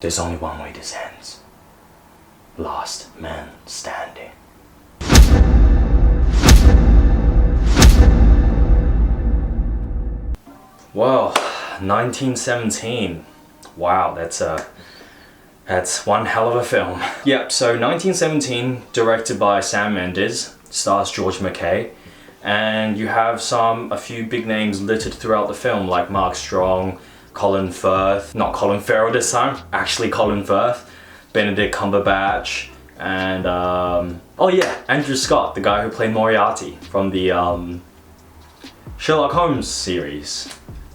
There's only one way this ends. Last man standing. Well, 1917. Wow, that's one hell of a film. Yep, so 1917, directed by Sam Mendes, stars George McKay, and you have a few big names littered throughout the film, like Mark Strong, Colin Firth, not Colin Farrell this time, actually Colin Firth, Benedict Cumberbatch, and oh yeah, Andrew Scott, the guy who played Moriarty from the Sherlock Holmes series.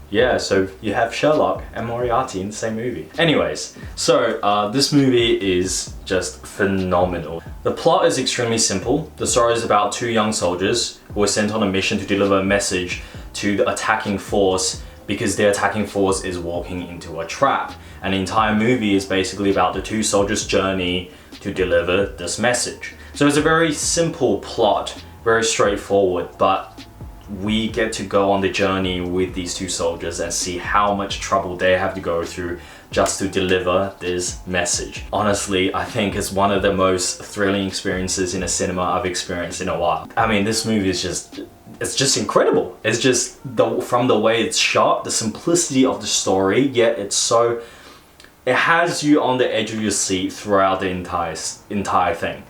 Yeah, so you have Sherlock and Moriarty in the same movie. Anyways, so this movie is just phenomenal. The plot is extremely simple. The story is about two young soldiers who are sent on a mission to deliver a message to the attacking force because their attacking force is walking into a trap. And the entire movie is basically about the two soldiers' journey to deliver this message. So it's a very simple plot, very straightforward, but we get to go on the journey with these two soldiers and see how much trouble they have to go through just to deliver this message. Honestly, I think it's one of the most thrilling experiences in a cinema I've experienced in a while. I mean, this movie is just incredible. It's just from the way it's shot, the simplicity of the story, yet it has you on the edge of your seat throughout the entire thing.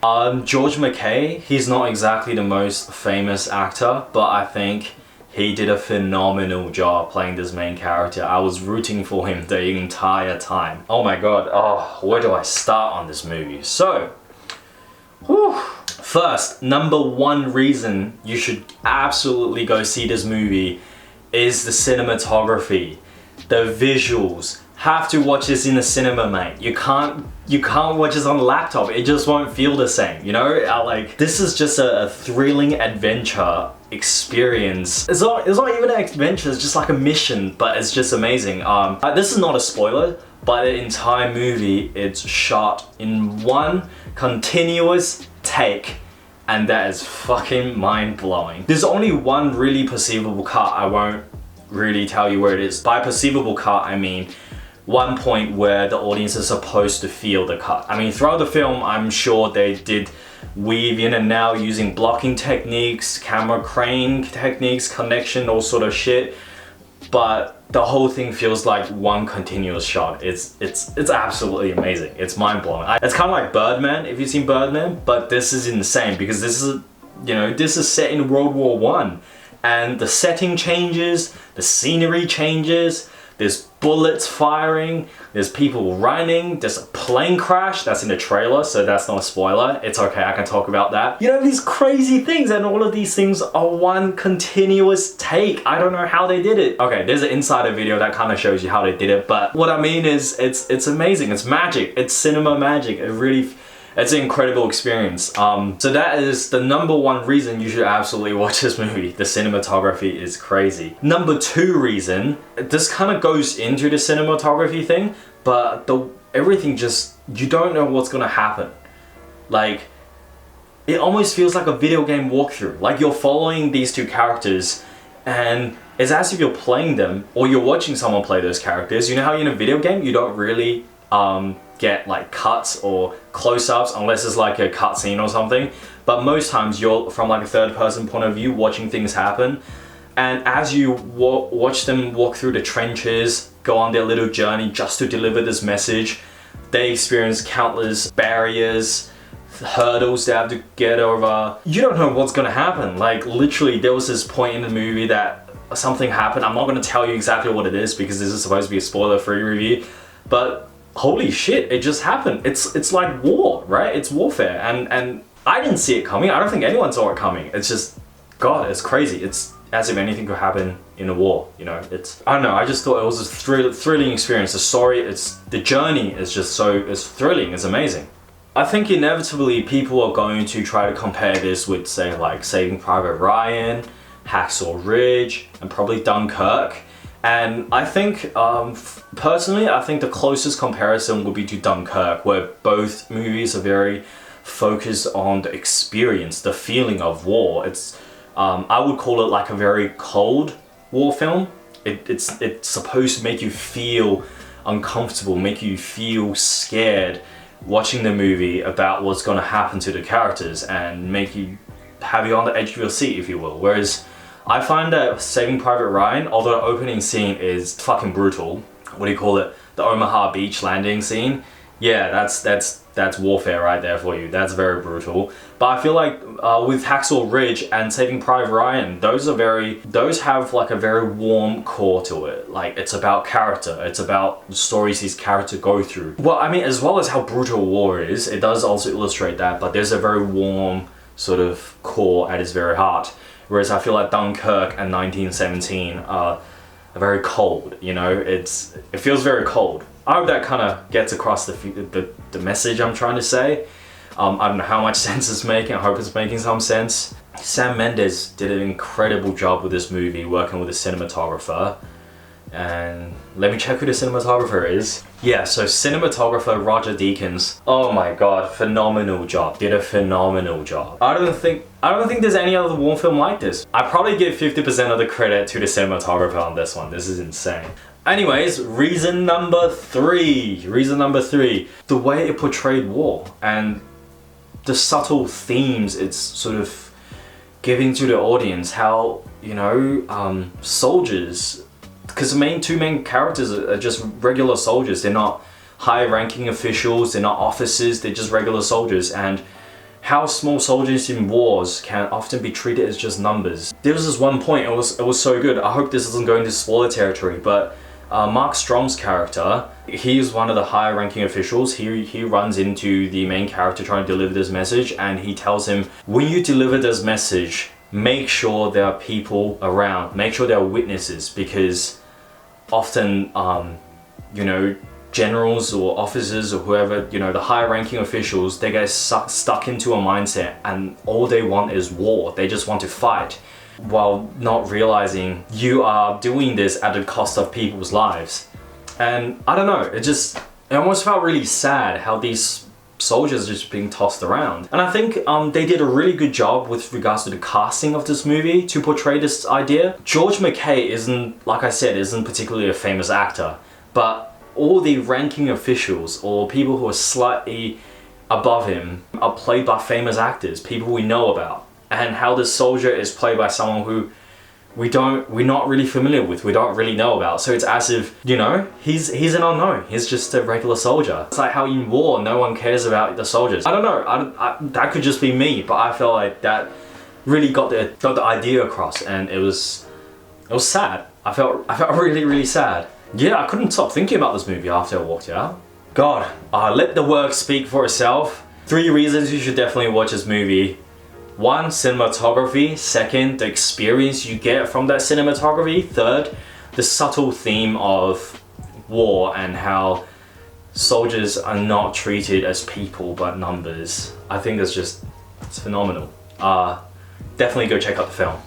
George McKay, he's not exactly the most famous actor, but I think he did a phenomenal job playing this main character. I was rooting for him the entire time. Oh my god, where do I start on this movie? So, first, number one reason you should absolutely go see this movie is the cinematography, the visuals. Have to watch this in the cinema, mate. You can't watch this on a laptop. It just won't feel the same, you know? This is just a thrilling adventure experience. It's not even an adventure, it's just like a mission, but it's just amazing. This is not a spoiler, but the entire movie, it's shot in one continuous take, and that is fucking mind-blowing. There's only one really perceivable cut. I won't really tell you where it is. By perceivable cut, I mean one point where the audience is supposed to feel the cut. I mean, throughout the film, I'm sure they did weave in and out using blocking techniques, camera crane techniques, connection, all sort of shit. But the whole thing feels like one continuous shot. It's absolutely amazing. It's mind-blowing. It's kind of like Birdman, if you've seen Birdman, but this is insane because this is set in World War I. And the setting changes, the scenery changes, there's bullets firing, there's people running, there's a plane crash that's in the trailer, so that's not a spoiler. It's okay, I can talk about that. You know, these crazy things, and all of these things are one continuous take. I don't know how they did it. Okay, there's an insider video that kind of shows you how they did it, but what I mean is it's amazing, it's magic, it's cinema magic. It's an incredible experience. So that is the number one reason you should absolutely watch this movie. The cinematography is crazy. Number two reason, this kind of goes into the cinematography thing, but everything just, you don't know what's gonna happen. Like, it almost feels like a video game walkthrough. Like you're following these two characters and it's as if you're playing them or you're watching someone play those characters. You know how in a video game, you don't really get like cuts or close-ups unless it's like a cutscene or something, but most times you're from like a third-person point of view watching things happen, and as you watch them walk through the trenches, go on their little journey just to deliver this message, they experience countless barriers, hurdles they have to get over. You don't know what's gonna happen. Like literally there was this point in the movie that something happened. I'm not gonna tell you exactly what it is because this is supposed to be a spoiler-free review, but holy shit, it just happened. It's like war, right? It's warfare, and I didn't see it coming. I don't think anyone saw it coming. It's just, God, it's crazy. It's as if anything could happen in a war, you know? I don't know, I just thought it was a thrilling experience. The story, the journey is just it's thrilling, it's amazing. I think inevitably people are going to try to compare this with, say, like Saving Private Ryan, Hacksaw Ridge, and probably Dunkirk. And I think, personally, I think the closest comparison would be to Dunkirk, where both movies are very focused on the experience, the feeling of war. I would call it like a very cold war film. It's supposed to make you feel uncomfortable, make you feel scared watching the movie about what's going to happen to the characters and make you have you on the edge of your seat, if you will. Whereas I find that Saving Private Ryan, although the opening scene is fucking brutal, what do you call it? The Omaha Beach landing scene. Yeah, that's warfare right there for you. That's very brutal. But I feel like with Hacksaw Ridge and Saving Private Ryan, those have like a very warm core to it. Like, it's about character. It's about the stories these characters go through. Well, I mean, as well as how brutal war is, it does also illustrate that. But there's a very warm sort of core at its very heart. Whereas I feel like Dunkirk and 1917 are very cold. You know, it feels very cold. I hope that kind of gets across the message I'm trying to say. I don't know how much sense it's making. I hope it's making some sense. Sam Mendes did an incredible job with this movie, working with a cinematographer. And let me check who the cinematographer is. Yeah, so cinematographer Roger Deakins. Oh my god, phenomenal job. Did a phenomenal job. I don't think there's any other war film like this. I probably give 50% of the credit to the cinematographer on this one. This is insane. Anyways, reason number three. The way it portrayed war and the subtle themes it's sort of giving to the audience. How, you know, soldiers, because the two main characters are just regular soldiers. They're not high-ranking officials, they're not officers, they're just regular soldiers. And how small soldiers in wars can often be treated as just numbers. There was this one point, it was so good. I hope this isn't going into spoiler territory, but Mark Strong's character, he's one of the higher ranking officials. He runs into the main character trying to deliver this message, and he tells him, when you deliver this message, make sure there are people around, make sure there are witnesses, because often, you know, generals or officers or whoever, you know, the higher ranking officials, they get stuck into a mindset and all they want is war. They just want to fight, while not realizing you are doing this at the cost of people's lives. And I don't know, it almost felt really sad how these soldiers are just being tossed around. And I think they did a really good job with regards to the casting of this movie to portray this idea. George McKay isn't, like I said, isn't particularly a famous actor, but all the ranking officials or people who are slightly above him are played by famous actors, people we know about. And how the soldier is played by someone who we're not really familiar with, we don't really know about. So it's as if, you know, he's an unknown. He's just a regular soldier. It's like how in war, no one cares about the soldiers. I don't know, that could just be me, but I felt like that really got the idea across, and it was sad. I felt really, really sad. Yeah, I couldn't stop thinking about this movie after I walked out. God, let the work speak for itself. 3 reasons you should definitely watch this movie. 1, cinematography. 2, the experience you get from that cinematography. 3, the subtle theme of war and how soldiers are not treated as people but numbers. I think it's phenomenal. Definitely go check out the film.